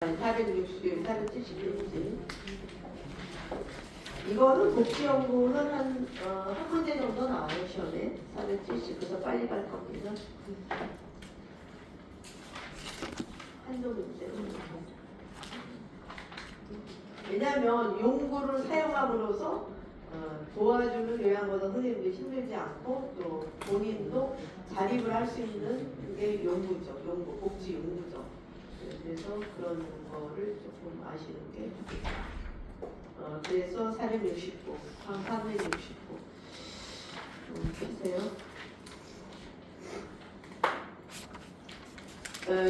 460, 470페이지. 이거는 복지연구는 한 문제 정도 나와요, 시험에. 470, 그래서 빨리 갈 겁니다. 한두 문제. 왜냐하면 용구를 사용함으로써 도와주는 요양보다 선생님도 힘들지 않고 또 본인도 자립을 할 수 있는 게 용구죠. 용구, 복지 용구죠. 그래서 그런 거를 조금 아시는 게 그래서 469, 369 보세요.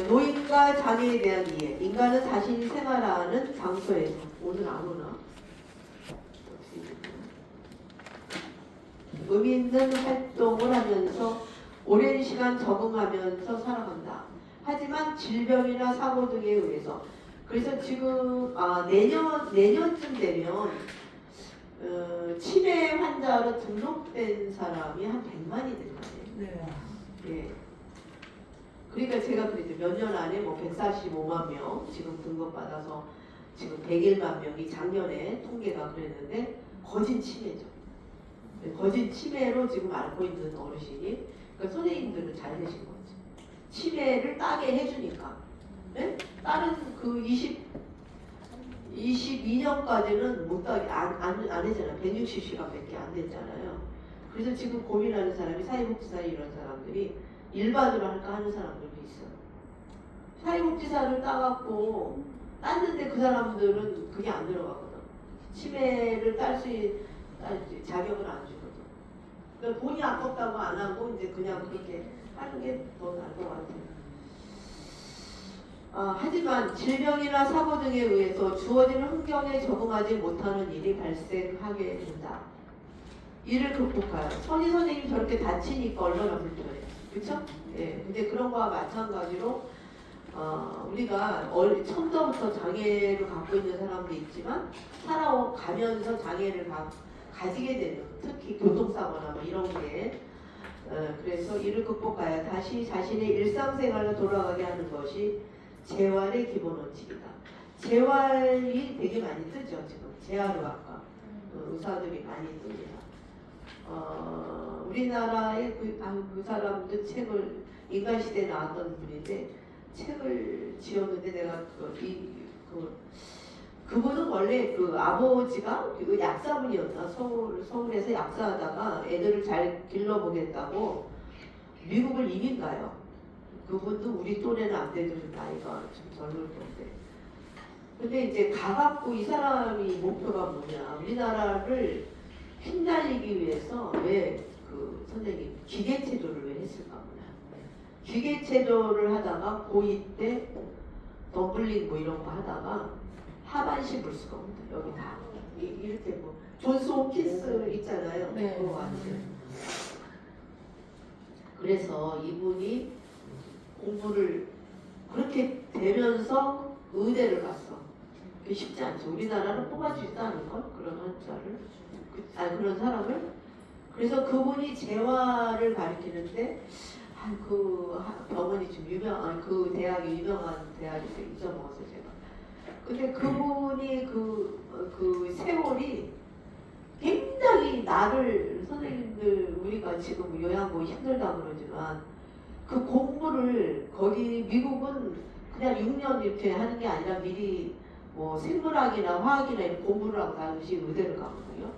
노인과 장애에 대한 이해. 인간은 자신이 생활하는 장소에서 오늘 안 오나? 의미 있는 활동을 하면서 오랜 시간 적응하면서 살아간다. 하지만 질병이나 사고 등에 의해서 그래서 지금 내년쯤 되면 치매 환자로 등록된 사람이 한 100만이 될 거예요. 네. 예. 그러니까 제가 그랬죠. 몇 년 안에 뭐 145만 명 지금 등록받아서 지금 101만 명이 작년에 통계가 그랬는데 거진 치매죠. 거진 치매로 지금 앓고 있는 어르신이 그러니까 선생님들은 잘 되신 거죠. 치매를 따게 해주니까. 네? 다른 그 22년까지는 못 따게 안 했잖아요. 160시간밖에 안 됐잖아요. 그래서 지금 고민하는 사람이 사회복지사 이런 사람들이 일반으로 할까 하는 사람들도 있어요. 사회복지사를 따갖고 땄는데 그 사람들은 그게 안 들어가거든. 치매를 딸 수 있는 자격을 안 주거든. 그러니까 돈이 아깝다고 안 하고 이제 그냥 그렇게 하는 게 더 나을 것 같아요. 하지만 질병이나 사고 등에 의해서 주어지는 환경에 적응하지 못하는 일이 발생하게 된다. 이를 극복하여. 선생님이 저렇게 다치니까 얼마나 불편해. 그쵸? 예. 근데 그런 거와 마찬가지로 우리가 처음부터 장애를 갖고 있는 사람도 있지만 살아가면서 장애를 가지게 되는 특히 교통사고나 뭐 이런 게 그래서 이를 극복하여 다시 자신의 일상생활로 돌아가게 하는 것이 재활의 기본 원칙이다. 재활이 되게 많이 뜨죠. 지금 재활의학과 의사들이 많이 뜹니다. 우리나라의 그 사람도 책을 인간시대에 나왔던 분인데 책을 지었는데 내가 그분은 원래 그 아버지가 그 약사분이었다. 서울에서 약사하다가 애들을 잘 길러보겠다고 미국을 이민 가요. 그분도 우리 또래는 안 되는 나이가 좀 젊을 건데. 근데 이제 가갖고 이 사람이 목표가 뭐냐. 우리나라를 휘날리기 위해서 왜 그 선생님 기계체조를 왜 했을까 몰라. 기계체조를 하다가 고2 때 덤블링 뭐 이런 거 하다가 하반신 불수가 옵니다. 여기 다 이렇게 뭐 존스 홉킨스 있잖아요. 네. 그거 같아요. 그래서 이분이 공부를 그렇게 되면서 의대를 갔어. 그게 쉽지 않죠. 우리나라는 뽑아주지도 않은 걸 그런 환자를 그런 사람을. 그래서 그분이 재활을 가르치는데 그 병원이 좀 그 대학이 유명한 대학에서 잊어먹었어요 제가. 근데 그분이 그 세월이 굉장히 나를 선생님들 우리가 지금 요양보 힘들다 그러지만 그 공부를 거기 미국은 그냥 6년 이렇게 하는 게 아니라 미리 뭐 생물학이나 화학이나 이런 공부를 하고 다시 의대를 가거든요.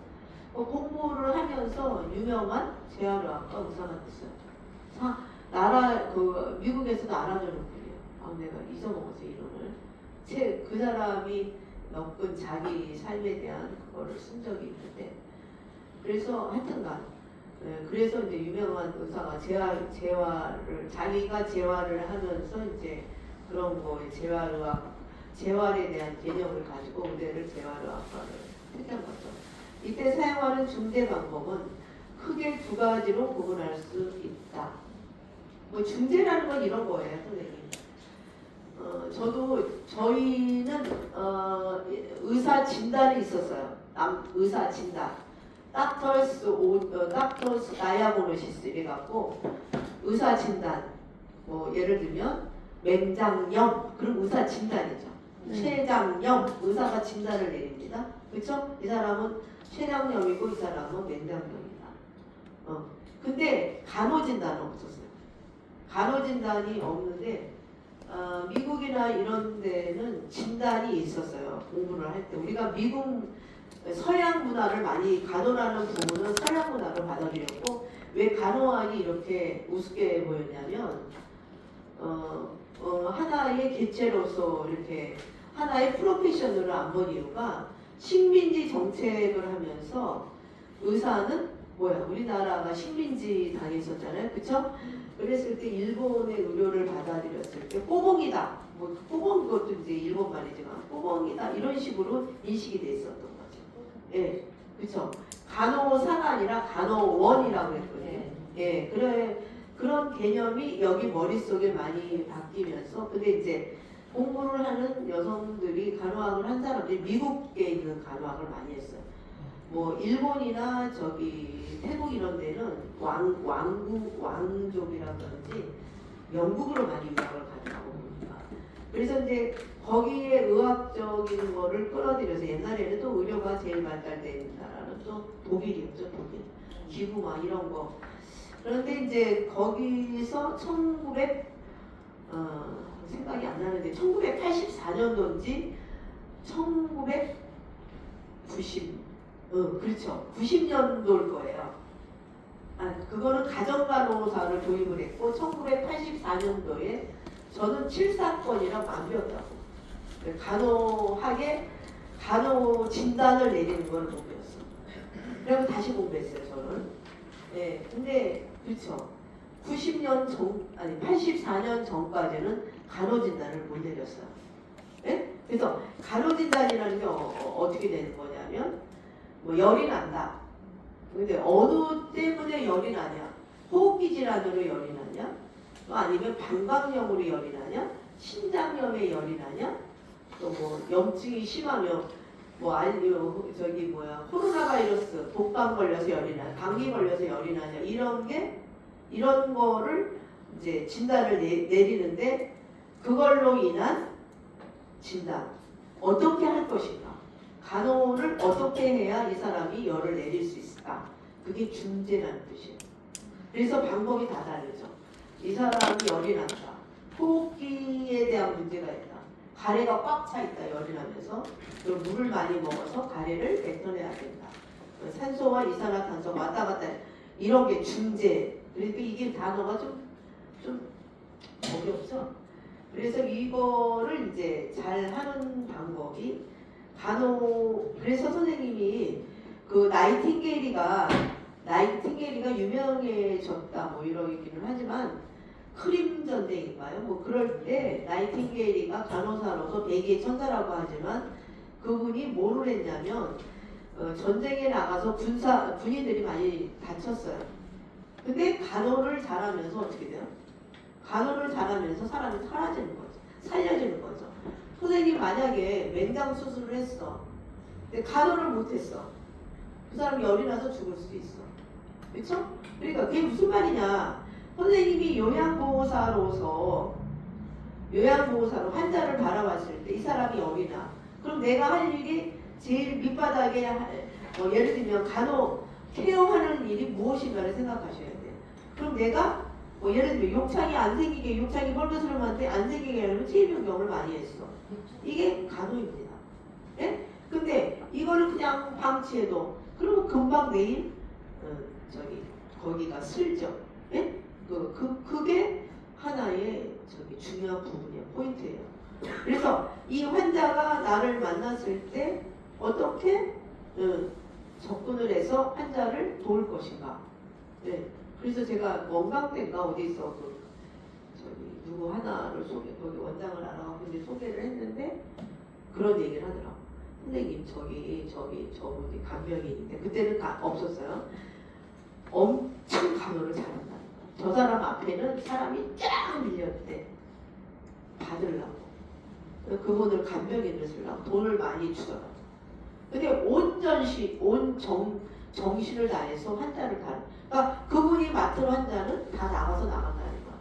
공부를 하면서 유명한 재활의학과 의사가 됐어요. 미국에서도 알아주는 분이에요. 내가 잊어먹었어 이름을. 그 사람이 몇건 자기 삶에 대한 그거를 쓴 적이 있는데 그래서 하여튼간 그래서 이제 유명한 의사가 자기가 재활을 하면서 이제 그런 거에 재활에 대한 개념을 가지고 의대를 재활의학과를 택한 거죠. 이때 사용하는 중대 방법은 크게 두 가지로 구분할 수 있다. 뭐 중재라는 건 이런 거예요, 선생님. 저희는 의사 진단이 있었어요. 의사 진단. 닥터스 다이아그노시스 이래갖고 의사 진단. 뭐 예를 들면 맹장염 그럼 의사 진단이죠. 췌장염 의사가 진단을 내립니다. 그렇죠? 이 사람은 췌장염이고 이 사람은 맹장염이다. 근데 간호진단은 없었어요. 간호진단이 없는데 미국이나 이런 데는 진단이 있었어요. 공부를 할 때 우리가 미국 서양 문화를 많이 간호라는 부분은 서양 문화를 받아들였고 왜 간호학이 이렇게 우습게 보였냐면 하나의 개체로서 이렇게 하나의 프로페셔널을 안 본 이유가 식민지 정책을 하면서 의사는 뭐야 우리나라가 식민지 당했었잖아요, 그쵸? 그랬을 때 일본의 의료를 받아들였을 때 꼬봉이다, 뭐 꼬봉 그것도 이제 일본 말이지만 꼬봉이다 이런 식으로 인식이 돼 있었던 거죠. 예, 그쵸? 간호사가 아니라 간호원이라고 했거든요. 예, 그래. 그런 개념이 여기 머릿속에 많이 바뀌면서 근데 이제 공부를 하는 여성들이 간호학을 한 사람들이 미국에 있는 간호학을 많이 했어요. 뭐 일본이나 저기 태국 이런 데는 왕족이라든지 영국으로 많이 유학을 가더라고 보니까. 그래서 이제 거기에 의학적인 거를 끌어들여서 옛날에는 또 의료가 제일 발달된 나라는 또 독일이었죠. 독일. 기구 막 이런 거. 그런데 이제 거기서 생각이 안 나는데 1984년도인지 그렇죠. 90년도일 거예요. 그거는 가정간호사를 도입을 했고 1984년도에 저는 7사건이랑 마비였다고. 간호학에 간호 진단을 내리는 걸 못 배웠어. 그리고 다시 공부했어요, 저는. 네, 근데 그렇죠. 84년 전까지는 간호진단을 못 내렸어요. 네? 그래서 간호진단이라는 게 어떻게 되는 거냐면 뭐 열이 난다. 근데 어느 때문에 열이 나냐? 호흡기 질환으로 열이 나냐? 또 아니면 방광염으로 열이 나냐? 신장염에 열이 나냐? 또 뭐 염증이 심하면 코로나 바이러스 독감 걸려서 열이 나냐? 감기 걸려서 열이 나냐? 이런 거를 이제 진단을 내리는데 그걸로 인한 진단 어떻게 할 것인가? 간호를 어떻게 해야 이 사람이 열을 내릴 수 있을까? 그게 중재라는 뜻이에요. 그래서 방법이 다 다르죠. 이 사람이 열이 난다. 호흡기에 대한 문제가 있다. 가래가 꽉 차 있다. 열이 나면서 그리고 물을 많이 먹어서 가래를 뱉어내야 된다. 산소와 이산화탄소 왔다 갔다 이런 게 중재. 그러니까 이게 단어가 좀 어렵죠. 그래서 이거를 이제 잘 하는 방법이 그래서 선생님이 그 나이팅게일이가 유명해졌다 뭐 이러기는 하지만 크림 전쟁인가요? 뭐 그럴 때 나이팅게일이가 간호사로서 백의의 천사라고 하지만 그분이 뭐를 했냐면 전쟁에 나가서 군인들이 많이 다쳤어요. 근데 간호를 잘하면서 어떻게 돼요? 간호를 잘하면서 사람이 사라지는 거죠. 살려지는 거죠. 선생님 만약에 맹장 수술을 했어. 근데 간호를 못했어. 그 사람이 열이 나서 죽을 수도 있어. 그렇죠? 그러니까 그게 무슨 말이냐? 선생님이 요양보호사로 환자를 바라봤을 때 이 사람이 열이 나. 그럼 내가 할 일이 제일 밑바닥에 예를 들면 간호 케어하는 일이 무엇인가를 생각하셔야 돼요. 그럼 내가 예를 들면 욕창이 뻘겋으면한테 안 생기게 하려면 체위변경을 많이 했어. 이게 간호입니다. 예? 근데 이거를 그냥 방치해도 그러면 금방 내일 거기가 슬죠. 예? 그게 하나의 중요한 부분이에요. 포인트예요. 그래서 이 환자가 나를 만났을 때 어떻게 접근을 해서 환자를 도울 것인가. 네. 그래서 제가 원광대인가 어디서 누구 하나를 거기 원장을 알아가고 이제 소개를 했는데 그런 얘기를 하더라고. 선생님 저분이 간병인인데 그때는 없었어요. 엄청 간호를 잘한다. 저 사람 앞에는 사람이 쫙 밀렸대. 받으려고. 그분을 간병인을 쓰려고 돈을 많이 주더라고. 근데 정신을 다해서 환자를 그러니까 그분이 맡은 환자는 다 나간다는 거야.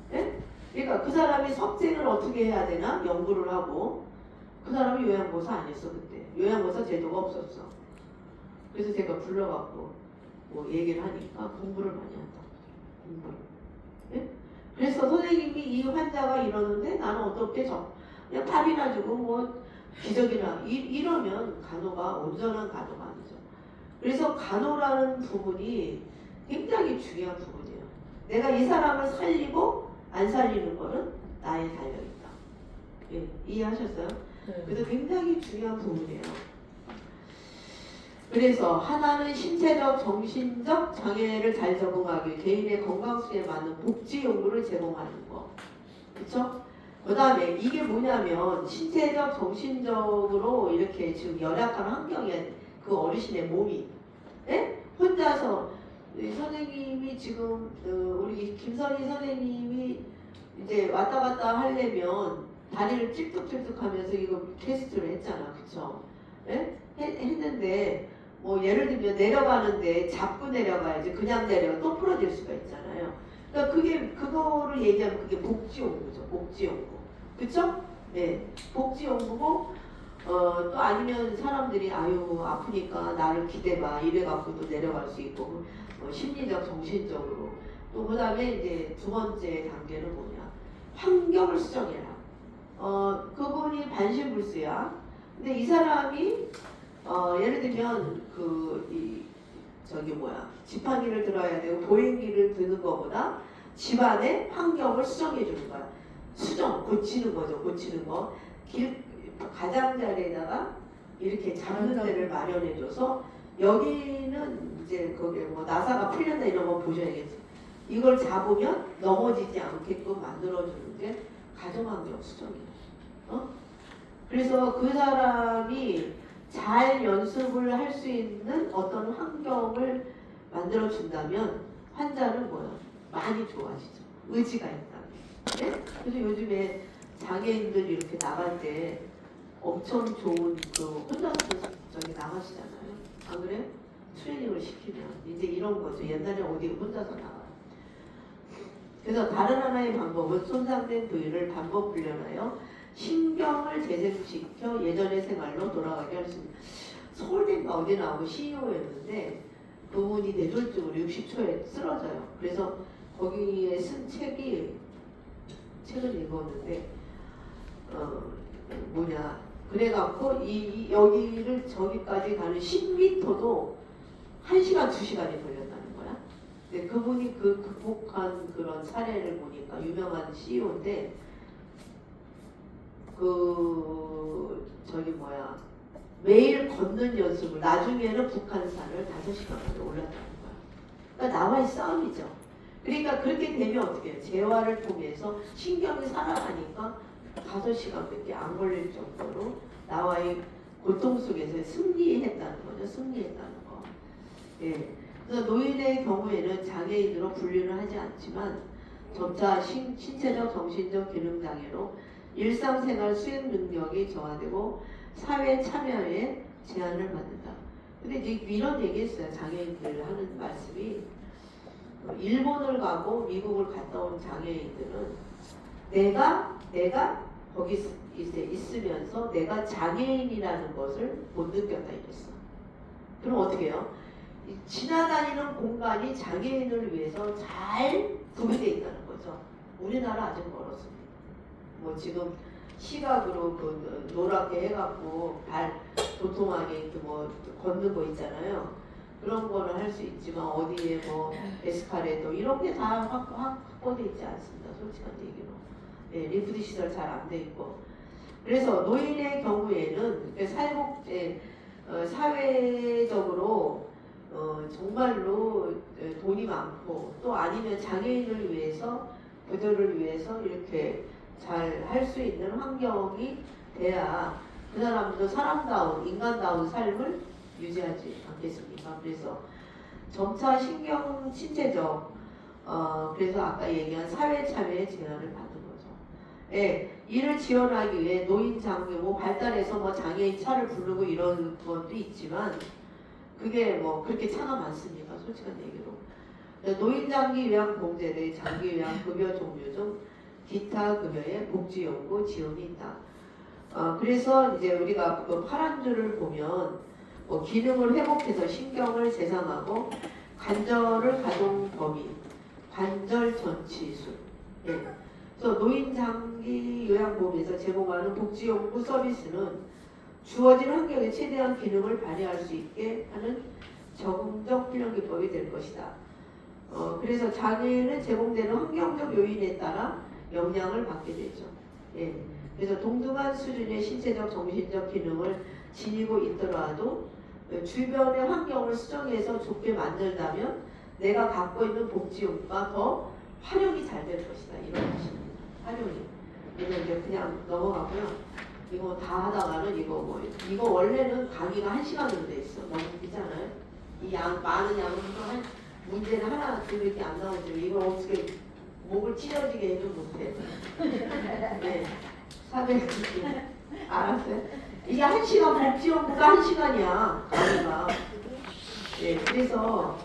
네? 그러니까 그 사람이 석생을 어떻게 해야 되나 연구를 하고 그 사람이 요양보호사 아니었어 그때. 요양보호사 제도가 없었어. 그래서 제가 불러갖고 뭐 얘기를 하니까 공부를 많이 한다고. 공부를. 예? 그래서 선생님이 이 환자가 이러는데 나는 어떻게 그냥 밥이나 주고 뭐 기저귀나 이러면 간호가 온전한 간호가 아니죠. 그래서 간호라는 부분이 굉장히 중요한 부분이에요. 내가 이 사람을 살리고 안 살리는 거는 나에 달려있다. 예, 이해하셨어요? 네. 그래서 굉장히 중요한 부분이에요. 그래서 하나는 신체적, 정신적 장애를 잘 적응하기 위해 개인의 건강 수에 맞는 복지 연구를 제공하는 거. 그렇죠? 그 다음에 이게 뭐냐면 신체적, 정신적으로 이렇게 지금 열악한 환경에 그 어르신의 몸이 예? 혼자서 선생님이 지금 우리 김선희 선생님이 이제 왔다 갔다 하려면 다리를 찔뚝찔뚝하면서 이거 테스트를 했잖아, 그쵸? 예? 했는데 뭐 예를 들면 내려가는데 잡고 내려가야지 그냥 내려가 또 부러질 수가 있잖아요. 그러니까 그거를 얘기하면 그게 복지연구죠, 복지연구, 그쵸? 네, 복지연구고 또 아니면 사람들이 아유 아프니까 나를 기대봐 이래갖고 또 내려갈 수 있고 심리적, 정신적으로 또 그 다음에 이제 두 번째 단계는 뭐냐? 환경을 수정해라. 그분이 반신불수야. 근데 이 사람이 예를 들면 지팡이를 들어야 되고 보행기를 드는 것보다 집안의 환경을 수정해 주는 거야. 수정, 고치는 거죠. 고치는 거. 가장자리에다가 이렇게 잡는 데를 마련해 줘서 여기는 이제 거기 뭐 나사가 풀렸다 이런 거 보셔야겠지. 이걸 잡으면 넘어지지 않게끔 만들어주는 게 가정환경 수정이에요. 그래서 그 사람이 잘 연습을 할 수 있는 어떤 환경을 만들어준다면 환자는 뭐야? 많이 좋아지죠. 의지가 있다면. 네? 그래서 요즘에 장애인들 이렇게 나갈 때 엄청 좋은 혼자서 저기 나가시잖아요. 안 그래요? 트레이닝을 시키면 이제 이런 거죠. 옛날에 어디 혼자서 나가요. 그래서 다른 하나의 방법은 손상된 부위를 반복 훈련하여 신경을 재생시켜 예전의 생활로 돌아가게 할 수 있습니다. 서울대인가 어디 나오고 CEO였는데 그분이 뇌졸중으로 60초에 쓰러져요. 그래서 거기에 쓴 책을 읽었는데 그래갖고 여기를 저기까지 가는 10m도 1시간, 2시간이 걸렸다는 거야. 근데 그분이 극복한 그런 사례를 보니까 유명한 CEO인데 매일 걷는 연습을 나중에는 북한산을 5시간까지 올랐다는 거야. 그러니까 나와의 싸움이죠. 그러니까 그렇게 되면 어떻게 해요? 재활을 통해서 신경이 살아나니까 5시간밖에 안 걸릴 정도로 나와의 고통 속에서 승리했다는 거죠. 승리했다는 거. 예. 그래서 노인의 경우에는 장애인으로 분류를 하지 않지만 점차 신체적, 정신적 기능 장애로 일상생활 수행 능력이 저하되고 사회 참여에 제한을 받는다. 근데 이제 이런 얘기했어요. 장애인들 하는 말씀이 일본을 가고 미국을 갔다 온 장애인들은 내가 거기 있으면서 내가 장애인이라는 것을 못 느꼈다 이랬어. 그럼 어떻게 해요? 지나다니는 공간이 장애인을 위해서 잘 구비되어 있다는 거죠. 우리나라 아직 멀었습니다. 뭐 지금 시각으로 노랗게 해갖고 발 도톰하게 걷는 거 있잖아요. 그런 거는 할 수 있지만 어디에 에스카레이터 이런 게 다 확보되어 있지 않습니다. 솔직한 얘기로. 예, 리프트 시설 잘 안 돼 있고. 그래서 노인의 경우에는 사회적으로 정말로 돈이 많고 또 아니면 장애인을 위해서 그들을 위해서 이렇게 잘 할 수 있는 환경이 돼야 그 사람도 사람다운 인간다운 삶을 유지하지 않겠습니까? 그래서 점차 신체적 그래서 아까 얘기한 사회 참여의 제한을 받은 거죠. 예, 이를 지원하기 위해 노인 장교 발달해서 장애인 차를 부르고 이런 것도 있지만 그게 그렇게 차가 많습니까? 솔직한 얘기로. 노인 장기 요양 공제 장기 요양 급여 종류 중 기타 급여의 복지 연구 지원이 있다. 그래서 이제 우리가 그 파란 줄을 보면 뭐 기능을 회복해서 신경을 재상하고 관절을 가동 범위, 관절 전치술. 예. 그래서 노인 장기 요양보험에서 제공하는 복지용구 서비스는 주어진 환경에 최대한 기능을 발휘할 수 있게 하는 적응적 훈련기법이 될 것이다. 그래서 장애인은 제공되는 환경적 요인에 따라 영향을 받게 되죠. 예. 그래서 동등한 수준의 신체적, 정신적 기능을 지니고 있더라도 주변의 환경을 수정해서 좋게 만들다면 내가 갖고 있는 복지용구가 더 활용이 잘 될 것이다. 이런 것입니다. 활용이. 그래서 이제 그냥 넘어가고요. 이거 다 하다가는 이거 원래는 강의가 1시간으로 돼 있어. 너무 길잖아요. 이 많은 양은 한 문제는 하나 둘밖에 안 나오지만 이걸 어떻게 목을 찢어지게 해도 못해. 네. 400. 알았어요? 이게 1시간 복지용구가 1시간이야. 강의가. 네. 그래서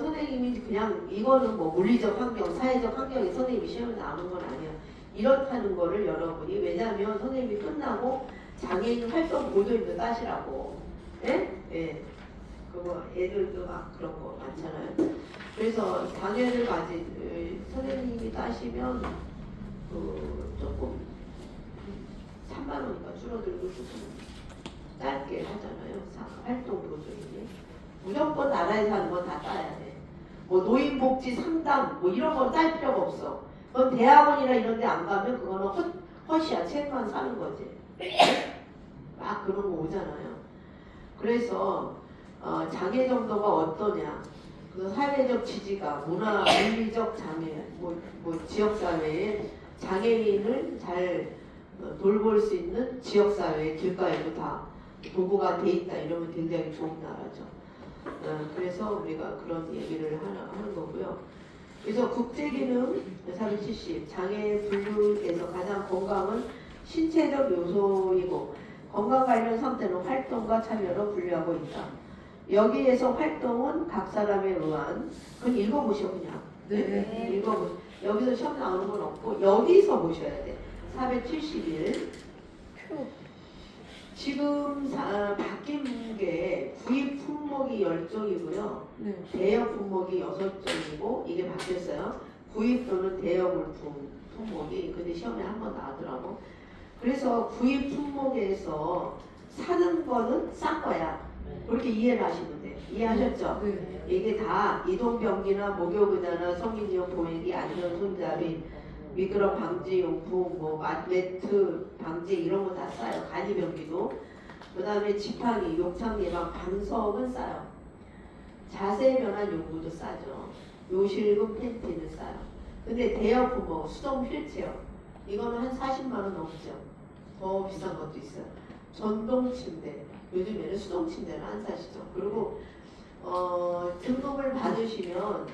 선생님이 그냥 이거는 뭐 물리적 환경, 사회적 환경에 선생님이 시험에 나오는 건 아니야. 이렇다는 거를 여러분이 왜냐하면 선생님이 끝나고 장애인 활동 보조인도 따시라고. 예? 예. 그거 애들도 막 그런 거 많잖아요. 그래서 장애를 가진 선생님이 따시면 조금 3만 원이니까 줄어들고 조금 짧게 하잖아요. 활동 보조인이. 무조건 나라에서 하는 건 다 따야 돼. 뭐 노인복지 상담 뭐 이런 건 딸 필요가 없어. 그건 대학원이나 이런 데 안 가면 그거는 헛이야. 책만 사는 거지. 막 그런 거 오잖아요. 그래서 장애 정도가 어떠냐. 그 사회적 지지가 물리적 장애, 지역사회에 장애인을 잘 돌볼 수 있는 지역사회 길가에도 다 도구가 돼 있다. 이러면 굉장히 좋은 나라죠. 그래서 우리가 그런 얘기를 하는 거고요. 그래서 국제기능 470 장애 분류에서 가장 건강은 신체적 요소이고 건강 관련 상태는 활동과 참여로 분류하고 있다. 여기에서 활동은 각 사람에 의한 그건 읽어보셔 그냥. 네. 읽어보셔. 여기서 시험 나오는 건 없고 여기서 보셔야 돼. 471 지금 바뀐 게 구입 품목이 10종이고요. 네. 대여 품목이 6종이고 이게 바뀌었어요. 구입 또는 대여 물품 품목이 근데 시험에 한번 나왔더라고. 그래서 구입 품목에서 사는 거는 싼 거야. 그렇게 이해를 하시면 돼. 이해하셨죠? 네. 이게 다 이동병기나 목욕의자나 성인용 보행기 안전 손잡이 미끄럼 방지 용품, 매트 방지 이런 거 다 싸요. 간이병기도. 그 다음에 지팡이, 욕창예방, 방석은 싸요. 자세 변환 용구도 싸죠. 요실금 팬티는 싸요. 근데 대여품 수동 휠체어 이거는 한 40만 원 넘죠. 더 비싼 것도 있어요. 전동 침대 요즘에는 수동 침대는 안 사시죠. 그리고 등록을 받으시면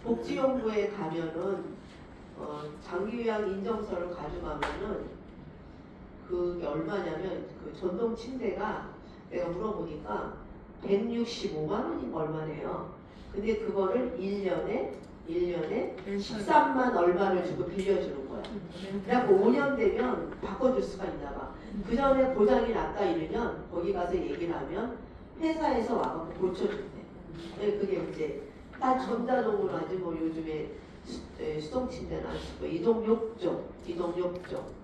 복지용구에 가면은 장기요양 인정서를 가져가면은 그게 얼마냐면 그 전동 침대가 내가 물어보니까 165만 원인가 얼마네요. 근데 그거를 1년에 13만 얼마를 주고 빌려주는 거야. 그래갖고 5년 되면 바꿔줄 수가 있나 봐. 그 전에 고장이 났다 이러면 거기 가서 얘기를 하면 회사에서 와갖고 고쳐준대. 그게 이제 다 전자동으로 하지 뭐 요즘에 수동 침대는 안 쓰고 이동욕조 이동욕조도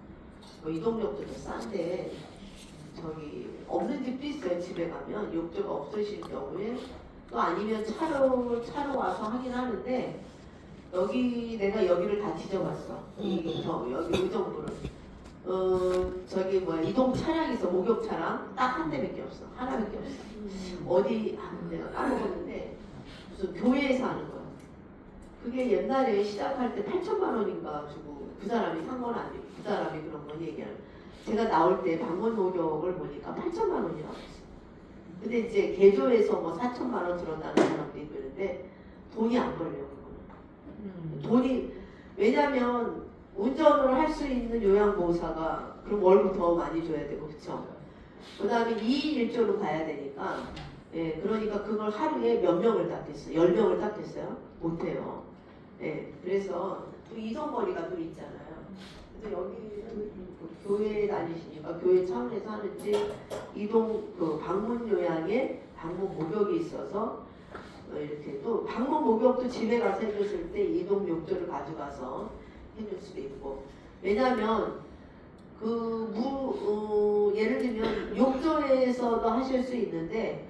싼데 저기 없는 집도 있어요. 집에 가면 욕조가 없으실 경우에 또 아니면 차로 와서 하긴 하는데 내가 여기를 다 뒤져봤어. 여기 의정부를 이동 차량이 있어. 목욕 차량 딱 한 대밖에 없어. 하나밖에 없어. 어디 내가 까먹었는데 무슨 교회에서 하는 거야. 그게 옛날에 시작할 때 8천만 원인가 주고 그 사람이 산 건 아니고 그 사람이 그런 건 얘기하는. 제가 나올 때 방문 목욕을 보니까 8천만 원이라고 했어. 근데 이제 개조해서 4천만 원 들었다는 사람도 있고 그런데 돈이 안 걸려 그거는. 돈이 왜냐면 운전을 할 수 있는 요양보호사가 그럼 월급 더 많이 줘야 되고 그쵸? 그 다음에 2인 1조로 가야 되니까 그러니까 그걸 하루에 몇 명을 닦겠어요? 10명을 닦겠어요? 못해요. 그래서 또 이동거리가 또 있잖아요. 그래서 여기는 교회 다니시니까 교회 차원에서 하는지 이동 그 방문 요양에 방문 목욕이 있어서 이렇게 또 방문 목욕도 집에 가서 해줬을 때 이동 욕조를 가져가서 해줄 수도 있고 왜냐하면 예를 들면 욕조에서도 하실 수 있는데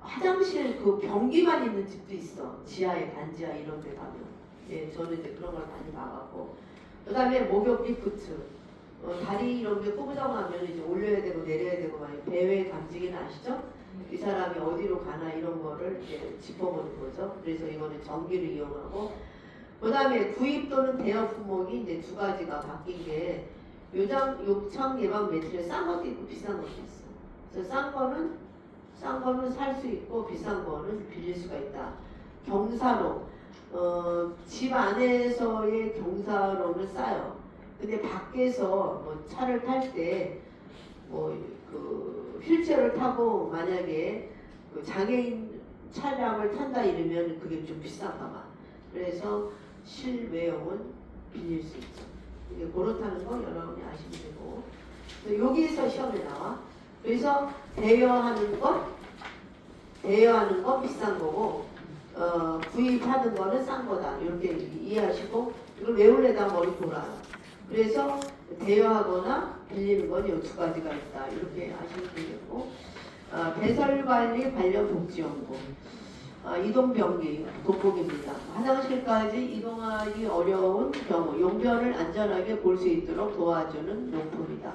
화장실 그 변기만 있는 집도 있어. 지하에 반지하 이런 데 가면. 예, 저는 이제 그런 걸 많이 봐갖고. 그 다음에 목욕 리프트. 다리 이런 게 꼬부정 하면 이제 올려야 되고 내려야 되고 막 배외 감지기는 아시죠? 이 사람이 어디로 가나 이런 거를 이제 짚어보는 거죠. 그래서 이거는 전기를 이용하고. 그 다음에 구입 또는 대여 품목이 이제 두 가지가 바뀐 게 욕창 예방 매트리에 싼 것도 있고 비싼 것도 있어. 그래서 싼 거는 살 수 있고 비싼 거는 빌릴 수가 있다. 경사로 집 안에서의 경사로는 싸요. 근데 밖에서 뭐 차를 탈 때 그 휠체어를 타고 만약에 그 장애인 차량을 탄다 이러면 그게 좀 비싼가 봐. 그래서 실외용은 빌릴 수 있죠. 이게 그렇다는 거 여러분이 아시면 되고 여기에서 시험에 나와. 그래서 대여하는 건 비싼 거고 구입하는 거는 싼 거다. 이렇게 이해하시고 이걸 외울래다 머리 돌아요. 그래서 대여하거나 빌리는 건 이 두 가지가 있다. 이렇게 아시면 되겠고 배설관리 관련 복지연구 이동병기 돋보기입니다. 화장실까지 이동하기 어려운 경우 용변을 안전하게 볼 수 있도록 도와주는 용품이다.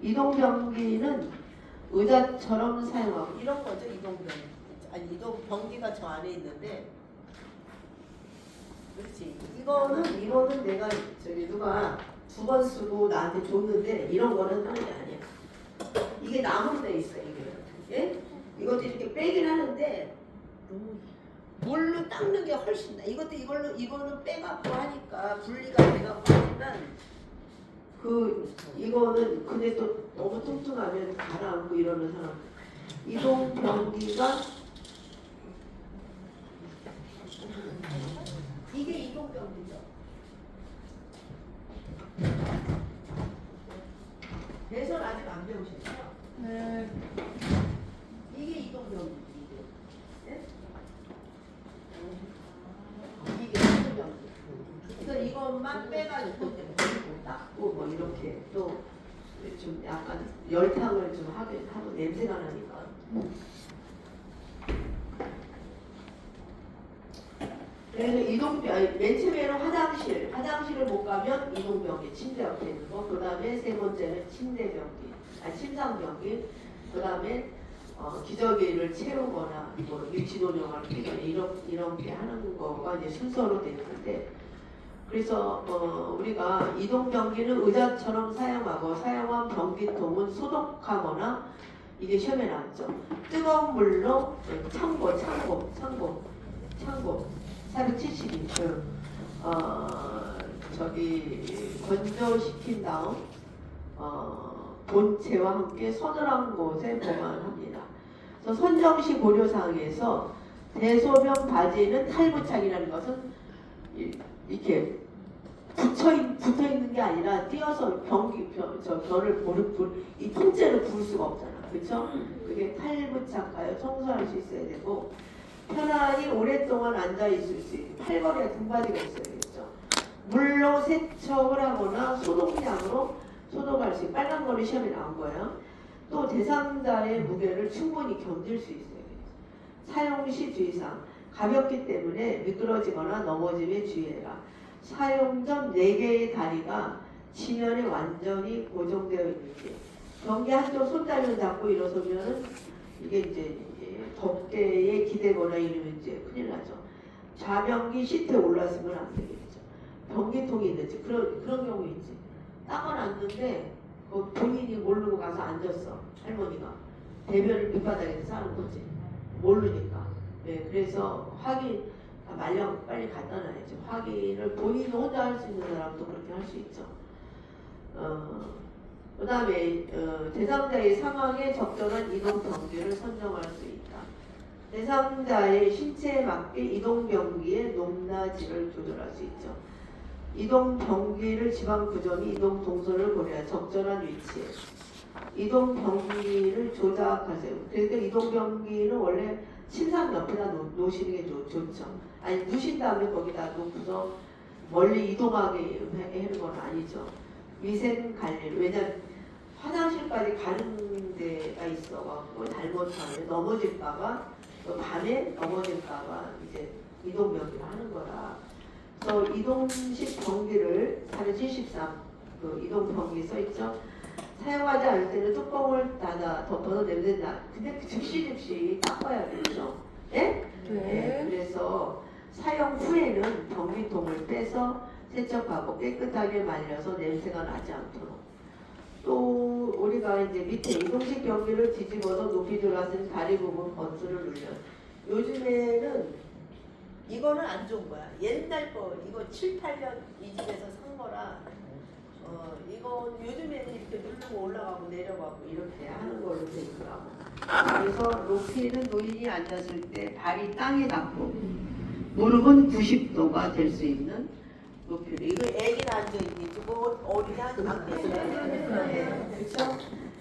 이동병기는 의자처럼 사용하고 이런 거죠. 이동병기가 저 안에 있는데 그렇지. 이거는 내가 누가 두 번 쓰고 나한테 줬는데 이런 거는 하는 게 아니야. 이게 나무로 돼 있어 이게. 예? 이것도 이렇게 빼긴 하는데 물로 닦는 게 훨씬 나. 이거는 빼갖고 하니까 분리가 돼갖고 하지만 이거는 근데 또 너무 뚱뚱하면 가라앉고 이러는 사람. 이동 변기가 이게 이동 변기죠. 배설 아직 안 배우셨죠? 네. 이게 이동 변기. 네? 이게 이동 변기. 그래서 이것만 빼가지고 닦고 뭐 이렇게 또 좀 약간 열탕을 좀 하고 냄새가 나니까. 그래서 맨 처음에는 화장실을 못 가면 이동변기 침대 옆에 있는 거. 그 다음에 세 번째는 침상변기. 그 다음에 기저귀를 채우거나 뭐 유치노령을 피거나 이렇게 하는 거가 이제 순서로 되어 있는데. 그래서 우리가 이동변기는 의자처럼 사용하고 사용한 변기통은 소독하거나 이게 시험에 나왔죠. 뜨거운 물로 창고 472 건조시킨 다음 본체와 함께 서늘한 곳에 보관합니다. 그래서 선정시 고려사항에서 대소변 바지는 탈부착이라는 것은 이렇게 붙어 있는 게 아니라 띄어서 변을 이 통째로 부을 수가 없잖아. 그렇죠? 그게 탈부착하여 청소할 수 있어야 되고 편안히 오랫동안 앉아 있을 수 있는 팔걸이와 등받이가 있어야겠죠. 물로 세척을 하거나 소독약으로 소독할 수 있는 빨간 거는 시험에 나온 거예요. 또 대상자의 무게를 충분히 견딜 수 있어야겠죠. 사용 시 주의사항 가볍기 때문에 미끄러지거나 넘어짐에 주의해라. 사용 전 4개의 다리가 지면에 완전히 고정되어 있는지 변기 한쪽 손다리를 잡고 일어서면 이게 이제 덮개에 기대거나 이러면 이제 큰일 나죠. 좌변기 시트에 올랐으면 안 되겠죠. 변기통이 있는지 그런 경우 있지. 닦아놨는데 본인이 모르고 가서 앉았어. 할머니가 대변을 밑바닥에 싸는 거지. 모르니까. 네, 그래서 확인 말려 빨리 갖다 놔야죠. 확인을 본인이 혼자 할 수 있는 사람도 그렇게 할 수 있죠. 그 다음에 대상자의 상황에 적절한 이동 경기를 선정할 수 있다. 대상자의 신체에 맞게 이동 경기의 높낮이를 조절할 수 있죠. 이동 병기를 지방구정이 이동 동선을 고려해 적절한 위치에 이동 병기를 조작하세요. 그러니까 이동 병기는 원래 침상 옆에다 놓으시는 게 좋죠. 아니 누신 다음에 거기다 놓고서 멀리 이동하게 하는 건 아니죠. 위생 관리를 왜냐 화장실까지 가는 데가 있어갖고 잘못하면 넘어질까봐 또 밤에 넘어질까봐 이제 이동 병기를 하는 거라. 그래서 이동식 병기를 473 그 이동 병기 써 있죠. 사용하지 않을 때는 뚜껑을 닫아 덮어서 냄새나. 근데 즉시 닦아야겠죠. 예? 네. 그래서 사용 후에는 변기통을 빼서 세척하고 깨끗하게 말려서 냄새가 나지 않도록. 또 우리가 이제 밑에 이동식 변기를 뒤집어서 높이 들어갔으니 다리 부분 건수를 눌려. 요즘에는 이거는 안 좋은 거야. 옛날 거 이거 7, 8년 이 집에서 산 거라. 이거 요즘에는 이렇게 누르고 올라가고 내려가고 이렇게 하는 걸로 돼 있더라고. 그래서 높이는 노인이 앉았을 때 발이 땅에 닿고 무릎은 90도가 될 수 있는 높이로. 이거 애기는 앉아있니? 뭐 어린이 앉아있니? 그렇죠?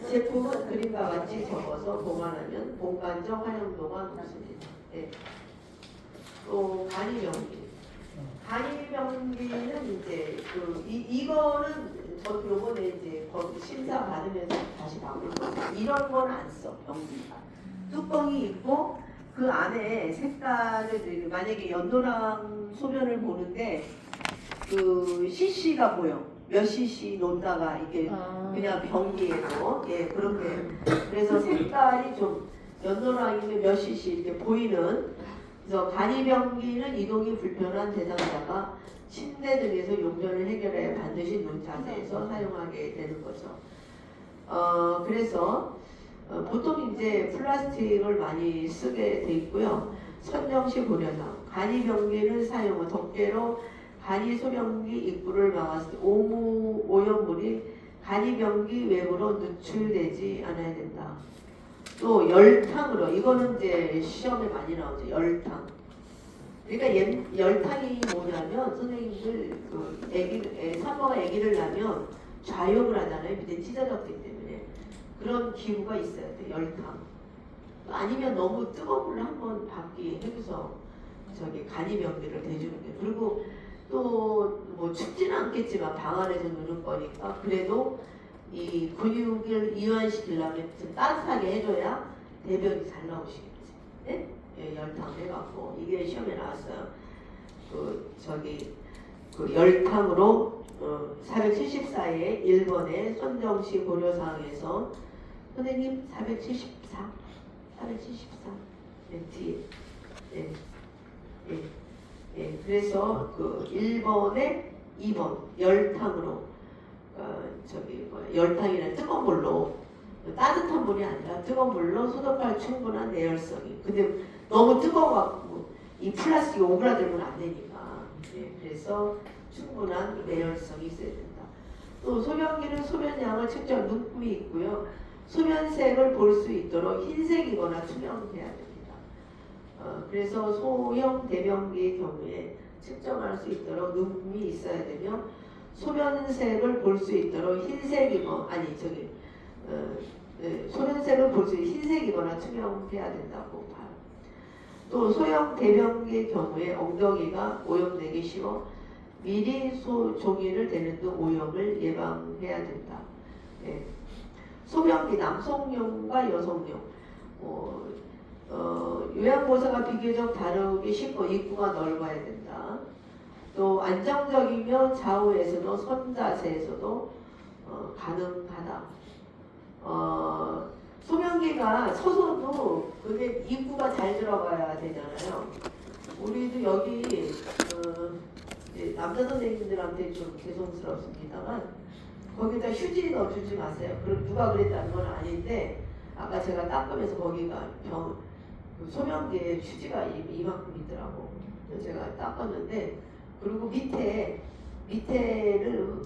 제품은 그림과 같이 접어서 보관하면 공간적 활용도가 높습니다. 네. 또 간이병기. 간이병기는 이제 이거는 저 요번에 이제 거기 심사 받으면서 다시 바꿀 거예요. 이런 건 안 써. 병기가 뚜껑이 있고 그 안에 색깔을 만약에 연도랑 소변을 보는데 그 CC가 보여. 몇 cc 놓다가 이게 그냥 병기에도 예 그렇게 그래서 색깔이 좀 연도랑이면 몇 cc 이렇게 보이는. 그래서 간이병기는 이동이 불편한 대상자가 침대 등에서 용전을 해결해 반드시 누운 자세에서 사용하게 되는 거죠. 그래서 보통 이제 플라스틱을 많이 쓰게 돼 있고요. 선정시 고려사항. 간이병기는 사용은 덮개로 간이 소변기 입구를 막았을 때 오염물이 간이병기 외부로 누출되지 않아야 된다. 또 열탕으로 이거는 이제 시험에 많이 나오죠. 열탕. 그러니까 열탕이 뭐냐면 선생님들 산모가 아기를 낳으면 좌욕을 하잖아요. 밑에 찢어졌기 때문에 그런 기구가 있어야 돼. 열탕. 아니면 너무 뜨거운 물을 한번 받기 해서 간이병기를 대주는 게. 그리고 또 뭐 춥지는 않겠지만 방 안에서 누는 거니까 그래도 이 근육을 이완시키려면 좀 따뜻하게 해줘야 대변이 잘 나오시겠지. 네? 예, 열탕 해갖고 이게 시험에 나왔어요. 그 열탕으로 474의 1번의 선정시 고려사항에서 선생님 474 네, 뒤에 예, 그래서 그 1번에 2번 열탕으로 열탕이나 뜨거운 물로 따뜻한 물이 아니라 뜨거운 물로 소독할 충분한 내열성이. 근데 너무 뜨거워갖고 이 플라스틱이 오그라들면 안 되니까. 예, 그래서 충분한 내열성이 있어야 된다. 또 소변기는 소변량을 측정 눈금이 있고요. 소변색을 볼 수 있도록 흰색이거나 투명해야 됩니다. 그래서 소형 대변기의 경우에 측정할 수 있도록 눈금이 있어야 되며 소변색을 볼 수 있도록 소변색을 볼 수 있는 흰색이거나 투명해야 된다고 봐요. 또 소형 대변기의 경우에 엉덩이가 오염되기 쉬워 미리 종이를 대는 등 오염을 예방해야 된다. 예. 소변기 남성용과 여성용. 요양보사가 비교적 다루기 쉽고 입구가 넓어야 된다. 또 안정적이며 좌우에서도 선자세에서도 가능하다. 소변기가 서서도 그게 입구가 잘 들어가야 되잖아요. 우리도 여기 남자 선생님들한테 좀 죄송스럽습니다만 거기다 휴지 넣어주지 마세요. 그럼 누가 그랬다는 건 아닌데 아까 제가 닦으면서 거기가 소변기에 휴지가 이만큼 있더라고. 그래서 제가 닦았는데 그리고 밑에를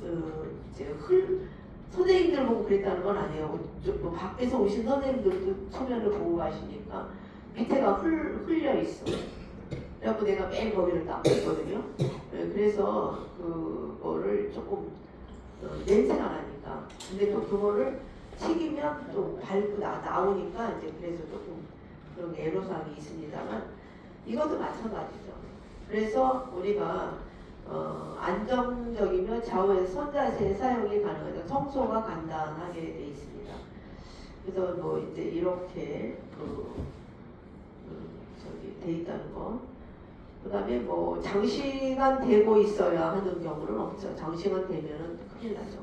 선생님들 보고 그랬다는 건 아니에요. 뭐 밖에서 오신 선생님들도 소변을 보고 가시니까 밑에가 흘려 있어. 그래갖고 내가 매일 거기를 닦고 있거든요. 그래서 그거를 조금 냄새가 나니까. 근데 또 그거를 튀기면 또 밟고 나오니까 이제 그래서 조금 그런 애로사항이 있습니다만 이것도 마찬가지죠. 그래서 우리가 안정적이며 좌우에서 손자세 사용이 가능하죠. 청소가 간단하게 돼 있습니다. 그래서 뭐 이제 이렇게 돼 있다는 거. 그다음에 뭐 장시간 되고 있어야 하는 경우는 없죠. 장시간 되면은 큰일 나죠.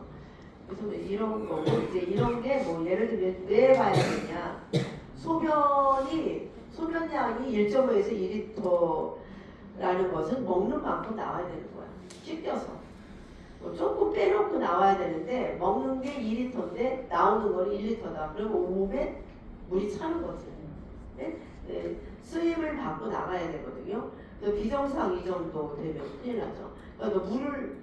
그래서 뭐 이런 거고 이제 이런 게 뭐 예를 들면 왜 봐야 되냐? 소변량이 1.5에서 2리터라는 것은 먹는 만큼 나와야 되는 거야. 씻겨서 뭐 조금 빼놓고 나와야 되는데 먹는 게 2리터인데 나오는 거는 1리터다. 그러면 온몸에 물이 차는 거지. 네? 네. 수입을 받고 나가야 되거든요. 비정상 이 정도 되면 큰일 나죠. 그러니까 물을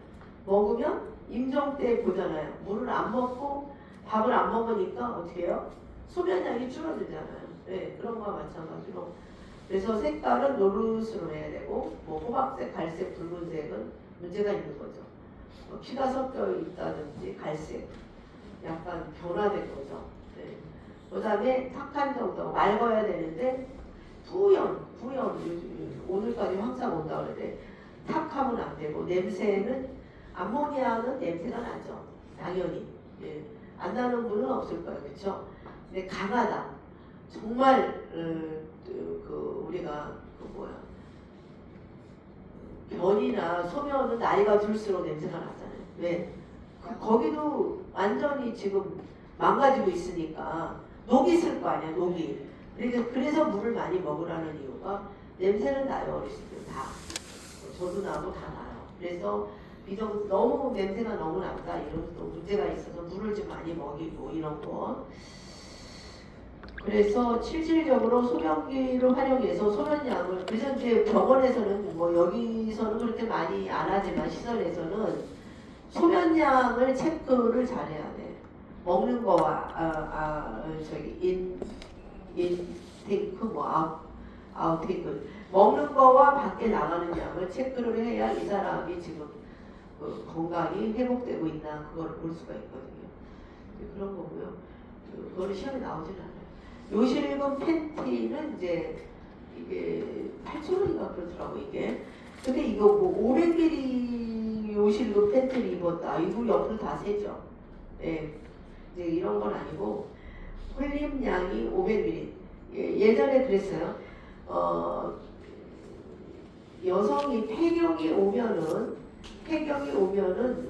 먹으면 임종 때 보잖아요. 물을 안 먹고 밥을 안 먹으니까 어떻게 해요? 소변량이 줄어들잖아요. 네, 그런 거와 마찬가지로. 그래서 색깔은 노릇으로 해야 되고 뭐 호박색, 갈색, 붉은색은 문제가 있는 거죠. 피가 섞여 있다든지 갈색, 약간 변화된 거죠. 네. 그다음에 탁한 정도 맑아야 되는데 뿌연 오늘까지 항상 온다 그러는데 탁하면 안 되고 냄새는 암모니아는 냄새가 나죠. 당연히. 예. 안 나는 분은 없을 거예요. 그렇죠? 근데 강하다. 정말 우리가 변이나 소변은 나이가 들수록 냄새가 나잖아요. 왜? 거기도 완전히 지금 망가지고 있으니까 녹이 있을 거 아니야. 녹이. 그래서 물을 많이 먹으라는 이유가 냄새는 나요. 어르신들 다. 저도 나고 다 나요. 그래서 너무 냄새가 너무 난다 이런 또 문제가 있어서 물을 좀 많이 먹이고 이런 거. 그래서 실질적으로 소변기를 활용해서 소변량을 그래서 이제 병원에서는 뭐 여기서는 그렇게 많이 안 하지만 시설에서는 소변량을 체크를 잘해야 돼. 먹는 거와 인테이크 아웃테이크 먹는 거와 밖에 나가는 양을 체크를 해야 이 사람이 지금 건강이 회복되고 있나 그걸 볼 수가 있거든요. 그런 거고요. 그거는 시험에 나오진 않아요. 요실금 팬티는 이제 이게 8,000원인가 그렇더라고 이게. 근데 이거 뭐 500ml 요실금 팬티를 입었다. 이거 옆으로 다 세죠. 네. 이제 이런 건 아니고 흘림량이 500ml. 예전에 그랬어요. 여성이 폐경이 오면은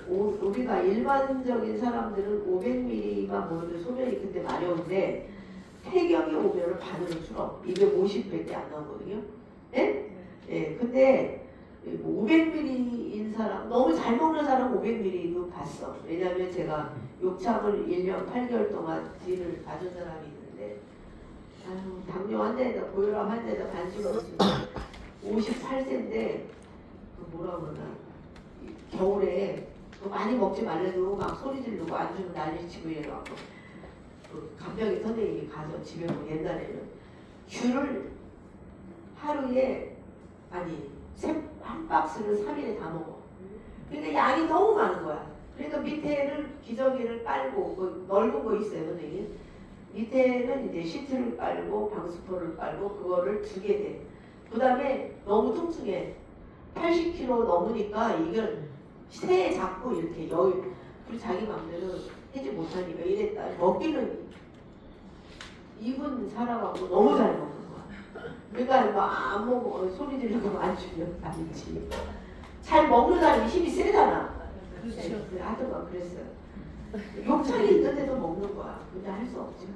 우리가 일반적인 사람들은 500ml만 모여도 소변이 그때 마려운데 폐경이 오면은 반으로 줄어. 250밖에 안 나오거든요. 예? 예. 근데 500ml인 사람, 너무 잘 먹는 사람 500ml도 봤어. 왜냐면 제가 욕창을 1년 8개월 동안 뒤를 봐준 사람이 있는데, 아유, 당뇨 한 대에다, 고혈압 한 대에다 반씩 없으면 58세인데, 뭐라 그러나, 겨울에 많이 먹지 말래도 막 소리 지르고 안 주면 난리치고 이래갖고, 간병인 선생님이 가서 집에 뭐 옛날에는 귤을 하루에 한 박스를 3일에 다 먹어. 그러니까 양이 너무 많은 거야. 그러니까 밑에를 기저귀를 깔고 넓은 거 있어요 선생님. 밑에는 이제 시트를 깔고 방수포를 깔고 그거를 주게 돼. 그 다음에 너무 뚱뚱해. 80kg 넘으니까 이걸 새에 잡고 이렇게 그리고 자기 맘대로 하지 못하니까 이랬다. 먹기는 입은 살아가고 너무 잘 먹는 거야. 그러니까 뭐 안 먹어 소리 지르고 안 주면 아니지. 잘 먹는 사람이 힘이 세잖아. 그렇죠. 하더가 그랬어요. 욕창이 있는데도 먹는 거야. 근데 할 수 없지.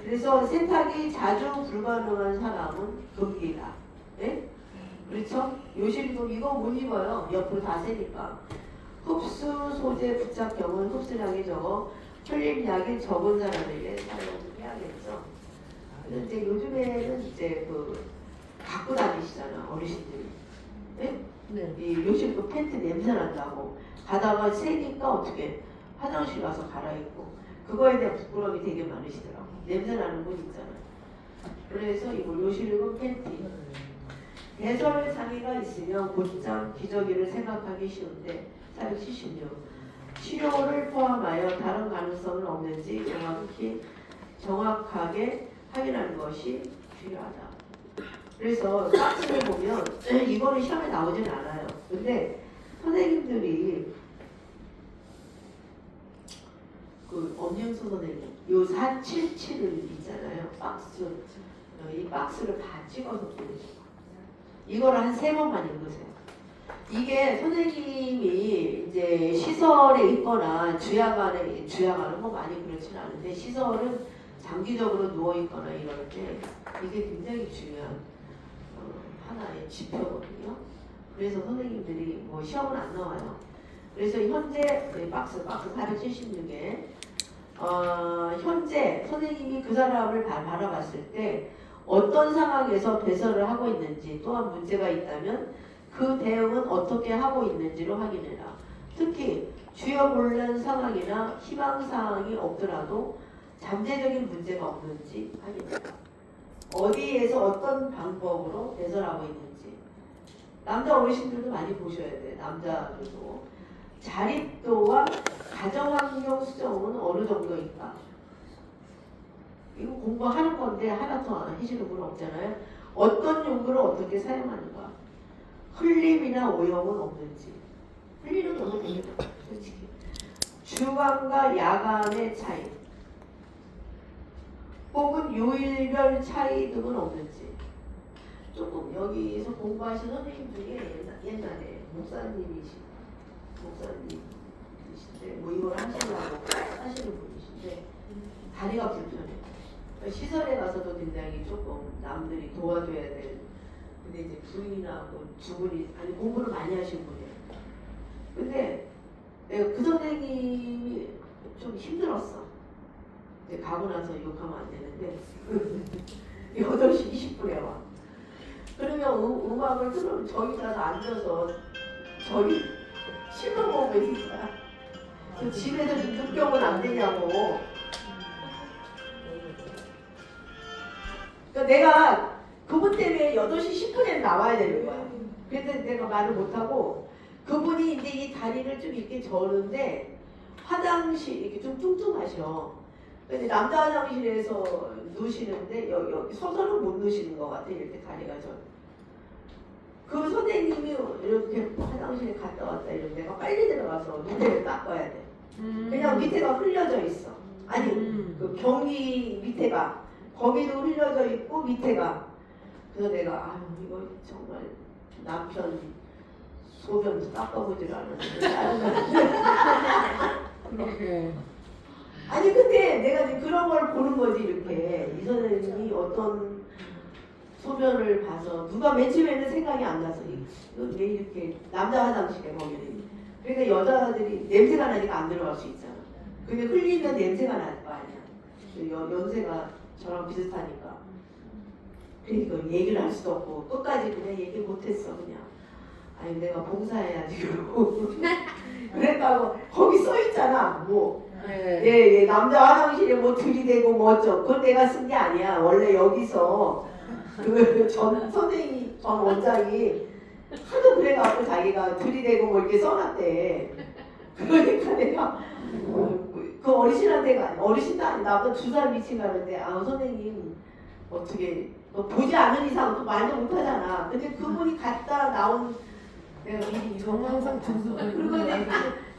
그래서 세탁이 자주 불가능한 사람은 금기다. 네? 그렇죠? 요실금 이거 못 입어요. 옆으로 다 세니까. 흡수 소재 부착경은 흡수량이 적어 흘림량이 적은 사람에게 사용해야겠죠. 근데 이제 요즘에는 이제 갖고 다니시잖아 어르신들이. 네? 네. 이 요실금 팬티 냄새 난다고 가다가 새니까 어떻게 화장실 가서 갈아입고 그거에 대한 부끄러움이 되게 많으시더라고. 냄새 나는 분 있잖아. 그래서 이거 요실금 팬티. 배설 장애가 있으면 곧장 기저귀를 생각하기 쉬운데 476. 치료를 포함하여 다른 가능성은 없는지 정확하게 확인하는 것이 필요하다. 그래서 박스를 보면 이거는 시험에 나오진 않아요. 근데 선생님들이 그 엄영수 선생님 요 477을 있잖아요. 박스 이 박스를 다 찍어서 보내줘요. 이거를 한 3번만 읽으세요. 이게 선생님이 이제 시설에 있거나 주야가는 뭐 많이 그렇지는 않은데 시설은 장기적으로 누워 있거나 이럴 때 이게 굉장히 중요한 하나의 지표거든요. 그래서 선생님들이 뭐 시험은 안 나와요. 그래서 현재 박스 476에 현재 선생님이 그 사람을 바라봤을 때 어떤 상황에서 배설을 하고 있는지 또한 문제가 있다면 그 대응은 어떻게 하고 있는지를 확인해라. 특히 주요곤란 상황이나 희망사항이 없더라도 잠재적인 문제가 없는지 확인해라. 어디에서 어떤 방법으로 배설하고 있는지. 남자 어르신들도 많이 보셔야 돼. 남자들도. 자립도와 가정환경 수정은 어느 정도일까? 이거 공부하는 건데 하나 더 해주는 분 없잖아요. 어떤 용도로 어떻게 사용하는가? 흘림이나 오염은 없는지. 흘리는 너무 되겠다. 솔직히. 주간과 야간의 차이 혹은 요일별 차이 등은 없는지. 조금 여기서 공부하신 선생님 중에 옛날에 목사님이신데 뭐 이걸 하시려고 하시는 분이신데 다리가 불편해. 시설에 가서도 굉장히 조금 남들이 도와줘야 될. 근데 이제 부인하고 두 분이 아니 공부를 많이 하신 분이에요. 근데 내가 그 선생님이 좀 힘들었어. 이제 가고 나서 욕하면 안 되는데 8시 20분에 와. 그러면 음악을 틀으면 저기 가서 앉아서 저기 신문 보고 있는 거야. 그 집에서 좀 늦게 오면 안 되냐고. 그러니까 내가 그분 때문에 8시 10분에 나와야 되는 거야. 그래서 내가 말을 못하고 그분이 이제 이 다리를 좀 이렇게 저는데 화장실 이렇게 좀 뚱뚱하셔. 근데 남자 화장실에서 누시는데 여기 서서는 못 누시는 것 같아. 이렇게 다리가 저. 그 선생님이 이렇게 화장실에 갔다 왔다 이러면 내가 빨리 들어가서 밑에를 닦아야 돼. 그냥 밑에가 흘려져 있어. 아니 그 경기 밑에가 거기도 흘려져 있고 밑에가. 그래서 내가 아유 이거 정말 남편 소변 닦아보질 않았는데 짜증나는데. 아니 근데 내가 이제 그런 걸 보는 거지. 이렇게 이 선생님이 어떤 소변을 봐서 누가 맨 처음에는 생각이 안 나서 이거 왜 이렇게 남자 화장실에 거기는 그러니까 여자들이 냄새가 나니까 안 들어갈 수 있잖아. 근데 흘리면 냄새가 날 거 아니야. 연세가 저랑 비슷하니까. 그러니까 얘기를 할 수도 없고 끝까지 그냥 얘기 못했어. 그냥 아니 내가 봉사해야지 그러고 그랬다고 거기 써 있잖아. 뭐 예, 남자 화장실에 뭐 들이대고 뭐 어쩌고 그건 내가 쓴 게 아니야. 원래 여기서 그 전 선생님 전 원장이 하도 그래갖고 자기가 들이대고 뭐 이렇게 써놨대. 그러니까 내가 그 어르신한테가 어르신도 아니 나보다 2살 미친 가는데 아 선생님 어떻게 보지 않는 이상 또 말도 못하잖아. 근데 그분이 갔다 나온 내가 미리 정황상 그리고 내가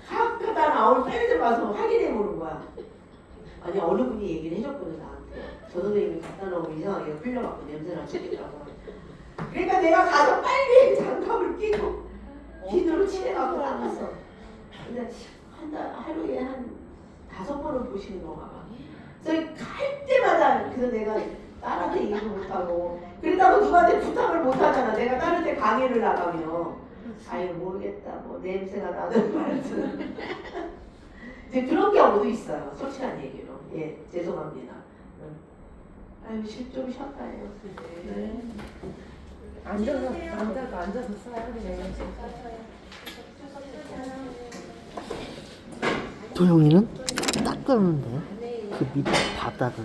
가다 나올 빨리 들어가서 확인해 보는 거야. 아니 어느 분이 얘기를 해줬거든 나한테. 저 선생님이 갔다 나오면 이상하게 흘려갖고 냄새나 죽겠다고. 그러니까 내가 가서 빨리 장갑을 끼고 비누로 칠해갖고 나갔어. 근데 하루에 한 5번은 보시는 건가 봐. 그래서 갈 때마다 그래서 내가 딸한테 얘기도 못하고 그러다가 누구한테 부탁을 못하잖아. 내가 딸한테 강의를 나가면 아유 모르겠다 뭐 냄새가 나는 말든 이제 그런 경우도 있어요. 솔직한 얘기로. 예 죄송합니다. 아유 좀 쉬었다 해요. 네. 앉아서 앉아서 써야 돼. 도영이는 닦았는데 그 밑에 바닥을